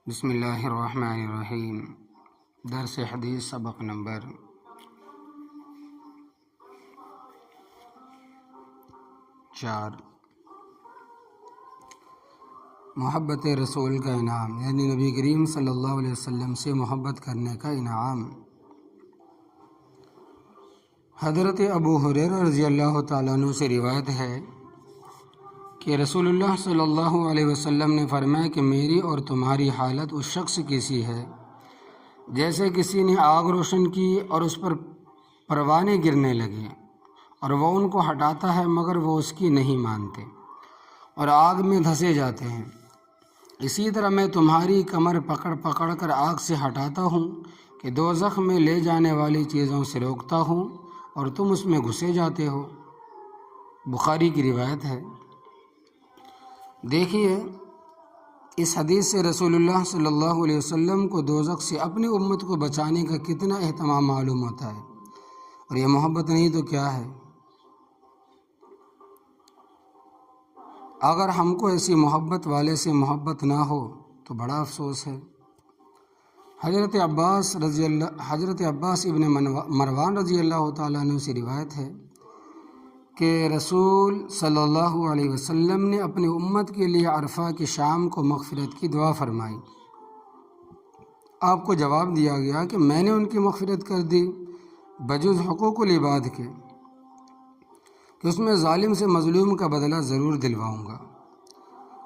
بسم اللہ الرحمن الرحیم۔ درس حدیث سبق نمبر 4۔ محبت رسول کا انعام، یعنی نبی کریم صلی اللہ علیہ وسلم سے محبت کرنے کا انعام۔ حضرت ابو ہریرہ رضی اللہ تعالیٰ عنہ سے روایت ہے کہ رسول اللہ صلی اللہ علیہ وسلم نے فرمایا کہ میری اور تمہاری حالت اس شخص کی سی ہے جیسے کسی نے آگ روشن کی اور اس پر پروانے گرنے لگے اور وہ ان کو ہٹاتا ہے مگر وہ اس کی نہیں مانتے اور آگ میں دھسے جاتے ہیں۔ اسی طرح میں تمہاری کمر پکڑ پکڑ کر آگ سے ہٹاتا ہوں کہ دوزخ میں لے جانے والی چیزوں سے روکتا ہوں اور تم اس میں گھسے جاتے ہو۔ بخاری کی روایت ہے۔ دیکھیے اس حدیث سے رسول اللہ صلی اللہ علیہ وسلم کو دوزخ سے اپنی امت کو بچانے کا کتنا اہتمام معلوم ہوتا ہے، اور یہ محبت نہیں تو کیا ہے۔ اگر ہم کو ایسی محبت والے سے محبت نہ ہو تو بڑا افسوس ہے۔ حضرت عباس ابن مروان رضی اللہ تعالیٰ عنہ سے روایت ہے کہ رسول صلی اللہ علیہ وسلم نے اپنی امت کے لیے عرفہ کی شام کو مغفرت کی دعا فرمائی۔ آپ کو جواب دیا گیا کہ میں نے ان کی مغفرت کر دی بجز حقوق العباد کے، کہ اس میں ظالم سے مظلوم کا بدلہ ضرور دلواؤں گا،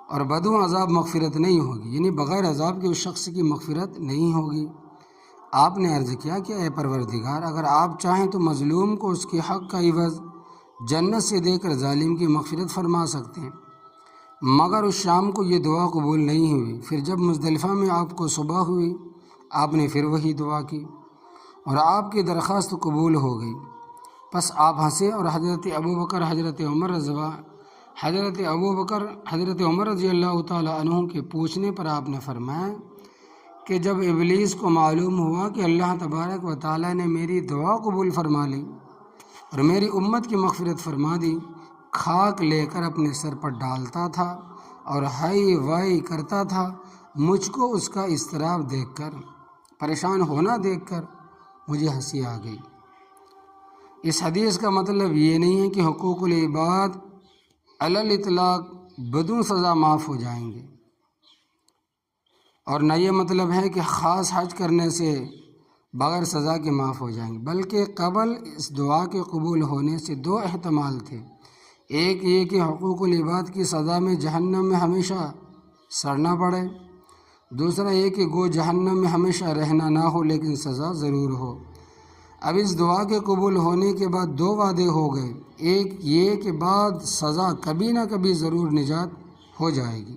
اور بدون عذاب مغفرت نہیں ہوگی، یعنی بغیر عذاب کے اس شخص کی مغفرت نہیں ہوگی۔ آپ نے عرض کیا کہ اے پروردگار، اگر آپ چاہیں تو مظلوم کو اس کے حق کا عوض جنت سے دے کر ظالم کی مغفرت فرما سکتے ہیں، مگر اس شام کو یہ دعا قبول نہیں ہوئی۔ پھر جب مزدلفہ میں آپ کو صبح ہوئی، آپ نے پھر وہی دعا کی اور آپ کی درخواست قبول ہو گئی۔ پس آپ ہنسے اور حضرت ابوبکر حضرت عمر رضی اللہ تعالیٰ عنہ کے پوچھنے پر آپ نے فرمایا کہ جب ابلیس کو معلوم ہوا کہ اللہ تبارک و تعالیٰ نے میری دعا قبول فرما لی اور میری امت کی مغفرت فرما دی، خاک لے کر اپنے سر پر ڈالتا تھا اور ہائی وائی کرتا تھا، مجھ کو اس کا اضطراب دیکھ کر، پریشان ہونا دیکھ کر مجھے ہنسی آ گئی۔ اس حدیث کا مطلب یہ نہیں ہے کہ حقوق العباد علی الاطلاق بدون سزا معاف ہو جائیں گے، اور نہ یہ مطلب ہے کہ خاص حج کرنے سے بغیر سزا کے معاف ہو جائیں گے، بلکہ قبل اس دعا کے قبول ہونے سے دو احتمال تھے۔ ایک یہ کہ حقوق العباد کی سزا میں جہنم میں ہمیشہ سڑنا پڑے، دوسرا یہ کہ گو جہنم میں ہمیشہ رہنا نہ ہو لیکن سزا ضرور ہو۔ اب اس دعا کے قبول ہونے کے بعد دو وعدے ہو گئے، ایک یہ کہ بعد سزا کبھی نہ کبھی ضرور نجات ہو جائے گی،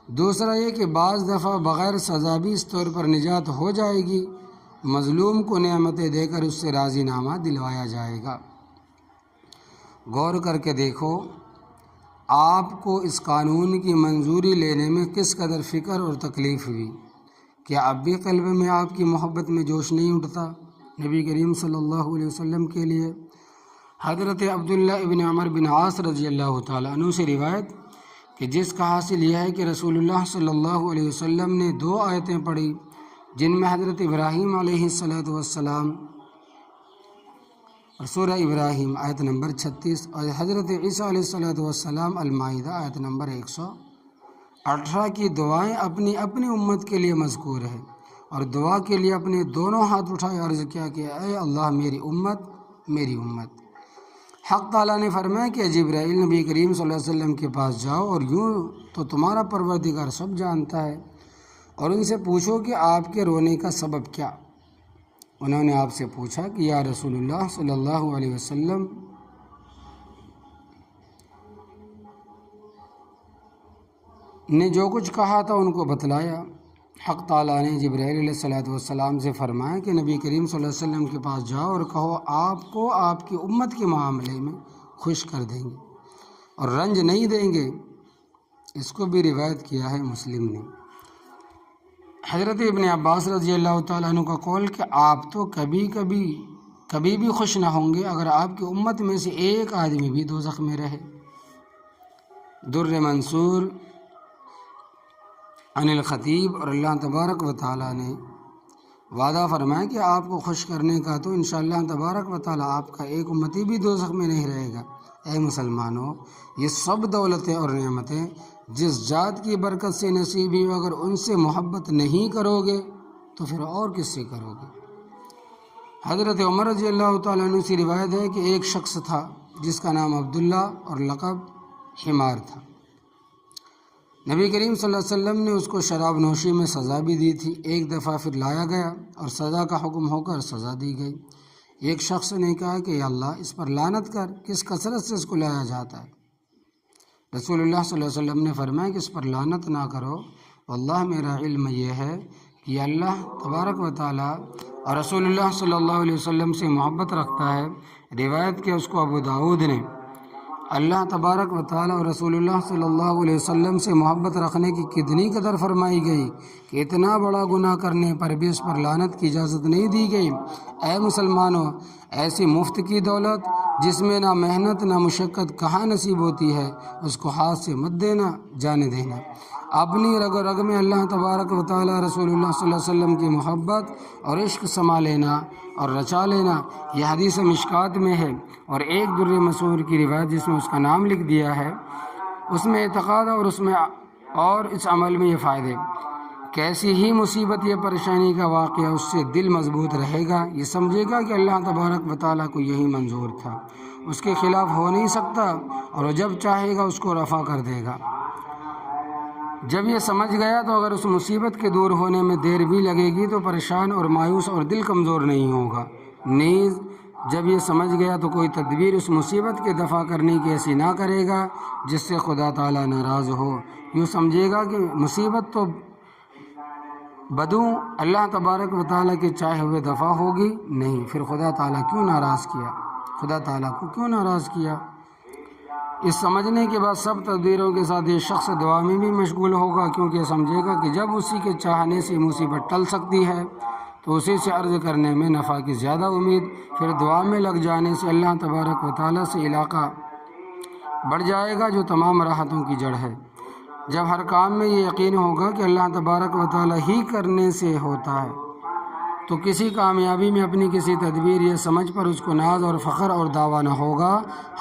دوسرا یہ کہ بعض دفعہ بغیر سزا بھی اس طور پر نجات ہو جائے گی، مظلوم کو نعمتیں دے کر اس سے راضی نامہ دلوایا جائے گا۔ غور کر کے دیکھو آپ کو اس قانون کی منظوری لینے میں کس قدر فکر اور تکلیف ہوئی۔ کیا اب بھی قلب میں آپ کی محبت میں جوش نہیں اٹھتا نبی کریم صلی اللہ علیہ وسلم کے لیے؟ حضرت عبداللہ ابن عمر بن عاص رضی اللہ تعالیٰ عنہ سے روایت کہ جس کا حاصل یہ ہے کہ رسول اللہ صلی اللہ علیہ وسلم نے دو آیتیں پڑھی جن میں حضرت ابراہیم علیہ السلام اور سورہ ابراہیم آیت نمبر 36 اور حضرت عیسیٰ علیہ السلام المائدہ آیت نمبر 118 کی دعائیں اپنی امت کے لیے مذکور ہے، اور دعا کے لیے اپنے دونوں ہاتھ اٹھائے عرض کیا کہ اے اللہ میری امت۔ حق تعالیٰ نے فرمایا کہ جبرائیل نبی کریم صلی اللہ علیہ وسلم کے پاس جاؤ اور یوں تو تمہارا پروردگار سب جانتا ہے، اور ان سے پوچھو کہ آپ کے رونے کا سبب کیا۔ انہوں نے آپ سے پوچھا کہ یا رسول اللہ صلی اللہ علیہ وسلم نے جو کچھ کہا تھا ان کو بتلایا۔ حق تعالیٰ نے جبرائیل علیہ السلام سے فرمایا کہ نبی کریم صلی اللہ علیہ وسلم کے پاس جاؤ اور کہو آپ کو آپ کی امت کے معاملے میں خوش کر دیں گے اور رنج نہیں دیں گے۔ اس کو بھی روایت کیا ہے مسلم نے۔ حضرت ابن عباس رضی اللہ تعالیٰ عنہ کا قول کہ آپ تو کبھی بھی خوش نہ ہوں گے اگر آپ کی امت میں سے ایک آدمی بھی دوزخ میں رہے۔ در منصور عن الخطیب، اور اللہ تبارک و تعالیٰ نے وعدہ فرمایا کہ آپ کو خوش کرنے کا، تو انشاءاللہ تبارک و تعالیٰ آپ کا ایک امتی بھی دوزخ میں نہیں رہے گا۔ اے مسلمانوں، یہ سب دولتیں اور نعمتیں جس ذات کی برکت سے نصیب ہوئی، اگر ان سے محبت نہیں کرو گے تو پھر اور کس سے کرو گے؟ حضرت عمر رضی اللہ تعالیٰ عنہ سے روایت ہے کہ ایک شخص تھا جس کا نام عبداللہ اور لقب حمار تھا۔ نبی کریم صلی اللہ علیہ وسلم نے اس کو شراب نوشی میں سزا بھی دی تھی۔ ایک دفعہ پھر لایا گیا اور سزا کا حکم ہو کر سزا دی گئی۔ ایک شخص نے کہا کہ یا اللہ، اس پر لعنت کر، کس کثرت سے اس کو لایا جاتا ہے۔ رسول اللہ صلی اللہ علیہ وسلم نے فرمایا کہ اس پر لعنت نہ کرو، واللہ میرا علم یہ ہے کہ اللہ تبارک و تعالیٰ اور رسول اللہ صلی اللہ علیہ وسلم سے محبت رکھتا ہے۔ روایت کے اس کو ابو داؤد نے اللہ تبارک و تعالیٰ اور رسول اللہ صلی اللہ علیہ وسلم سے محبت رکھنے کی کتنی قدر فرمائی گئی کہ اتنا بڑا گناہ کرنے پر بھی اس پر لعنت کی اجازت نہیں دی گئی۔ اے مسلمانوں، ایسی مفت کی دولت جس میں نہ محنت نہ مشقت کہاں نصیب ہوتی ہے، اس کو ہاتھ سے مت دینا، جانے دینا۔ اپنی رگ و رگ میں اللہ تبارک و تعالیٰ رسول اللہ صلی اللہ علیہ وسلم کی محبت اور عشق سما لینا اور رچا لینا، یہ حدیث مشکات میں ہے۔ اور ایک در مسعور کی روایت جس میں اس کا نام لکھ دیا ہے، اس میں اعتقاد اور اس عمل میں یہ فائدے، کیسی ہی مصیبت یا پریشانی کا واقعہ اس سے دل مضبوط رہے گا، یہ سمجھے گا کہ اللہ تبارک و تعالیٰ کو یہی منظور تھا، اس کے خلاف ہو نہیں سکتا، اور وہ جب چاہے گا اس کو رفع کر دے گا۔ جب یہ سمجھ گیا تو اگر اس مصیبت کے دور ہونے میں دیر بھی لگے گی تو پریشان اور مایوس اور دل کمزور نہیں ہوگا۔ نیز جب یہ سمجھ گیا تو کوئی تدبیر اس مصیبت کے دفع کرنے کی ایسی نہ کرے گا جس سے خدا تعالیٰ ناراض ہو۔ یوں سمجھے گا کہ مصیبت تو بدوں اللہ تبارک و تعالیٰ کے چاہے ہوئے دفع ہوگی نہیں، پھر خدا تعالیٰ کیوں ناراض کیا، خدا تعالیٰ کو کیوں ناراض کیا؟ اس سمجھنے کے بعد سب تدبیروں کے ساتھ یہ شخص دعا میں بھی مشغول ہوگا، کیونکہ سمجھے گا کہ جب اسی کے چاہنے سے مصیبت ٹل سکتی ہے تو اسی سے عرض کرنے میں نفع کی زیادہ امید۔ پھر دعا میں لگ جانے سے اللہ تبارک و تعالیٰ سے علاقہ بڑھ جائے گا جو تمام راحتوں کی جڑ ہے۔ جب ہر کام میں یہ یقین ہوگا کہ اللہ تبارک و تعالیٰ ہی کرنے سے ہوتا ہے تو کسی کامیابی میں اپنی کسی تدبیر یا سمجھ پر اس کو ناز اور فخر اور دعویٰ نہ ہوگا۔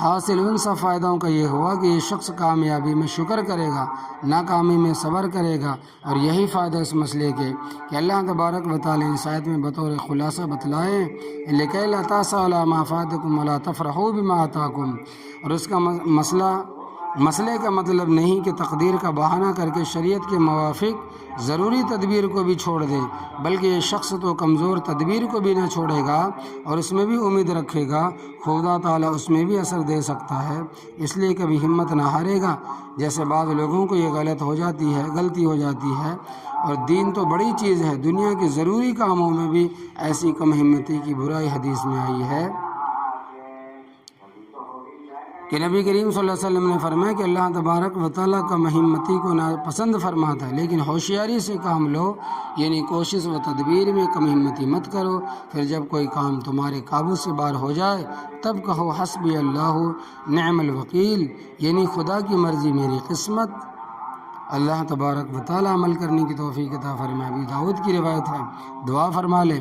حاصل ان سب فائدوں کا یہ ہوا کہ یہ شخص کامیابی میں شکر کرے گا، ناکامی میں صبر کرے گا، اور یہی فائدہ اس مسئلے کے کہ اللہ تبارک و تعالیٰ اس آیت میں بطور خلاصہ بتلائیں لِكَيْ لَا تَأْسَوْا عَلَىٰ مَا فَاتَكُمْ وَلَا تَفْرَحُوا بِمَا آتَاكُمْ، اور اس کا مسئلے کا مطلب نہیں کہ تقدیر کا بہانہ کر کے شریعت کے موافق ضروری تدبیر کو بھی چھوڑ دیں، بلکہ یہ شخص تو کمزور تدبیر کو بھی نہ چھوڑے گا اور اس میں بھی امید رکھے گا، خدا تعالیٰ اس میں بھی اثر دے سکتا ہے، اس لیے کبھی ہمت نہ ہارے گا۔ جیسے بعض لوگوں کو یہ غلطی ہو جاتی ہے، اور دین تو بڑی چیز ہے، دنیا کے ضروری کاموں میں بھی ایسی کم ہمتی کی برائی حدیث میں آئی ہے کہ نبی کریم صلی اللہ علیہ وسلم نے فرمایا کہ اللہ تبارک و تعالیٰ کم ہمتی کو ناپسند فرماتا ہے، لیکن ہوشیاری سے کام لو، یعنی کوشش و تدبیر میں کم ہمتی مت کرو۔ پھر جب کوئی کام تمہارے قابو سے باہر ہو جائے تب کہو حسبی اللہ نعم الوکیل، یعنی خدا کی مرضی میری قسمت۔ اللہ تبارک و تعالیٰ عمل کرنے کی توفیق عطا فرمائے۔ ابی داؤد کی روایت ہے، دعا فرما لے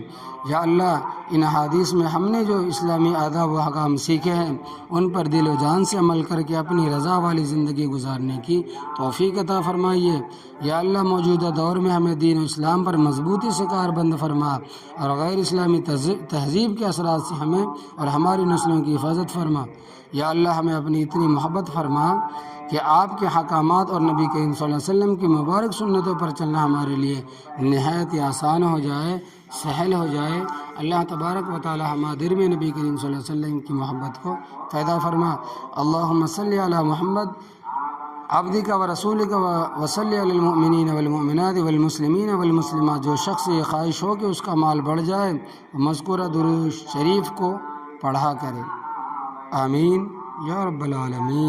یا اللہ ان حدیث میں ہم نے جو اسلامی آداب و احکام سیکھے ہیں ان پر دل و جان سے عمل کر کے اپنی رضا والی زندگی گزارنے کی توفیق عطا فرمائیے۔ یا اللہ موجودہ دور میں ہمیں دین و اسلام پر مضبوطی سے کاربند فرما، اور غیر اسلامی تہذیب کے اثرات سے ہمیں اور ہماری نسلوں کی حفاظت فرما۔ یا اللہ ہمیں اپنی اتنی محبت فرما کہ آپ کے حکامات اور نبی کریم صلی اللہ علیہ وسلم کی مبارک سنتوں پر چلنا ہمارے لیے نہایت آسان ہو جائے، سہل ہو جائے۔ اللہ تبارک و تعالی ہمارے دل میں نبی کریم صلی اللہ علیہ وسلم کی محبت کو پیدا فرما۔ اللہم صلی علی محمد عبدک و رسولک و صلی علی المؤمنین والمؤمنات والمسلمین والمسلمات۔ جو شخص یہ خواہش ہو کہ اس کا مال بڑھ جائے مذکورہ درود شریف کو پڑھا کرے۔ آمین یا رب العالمین۔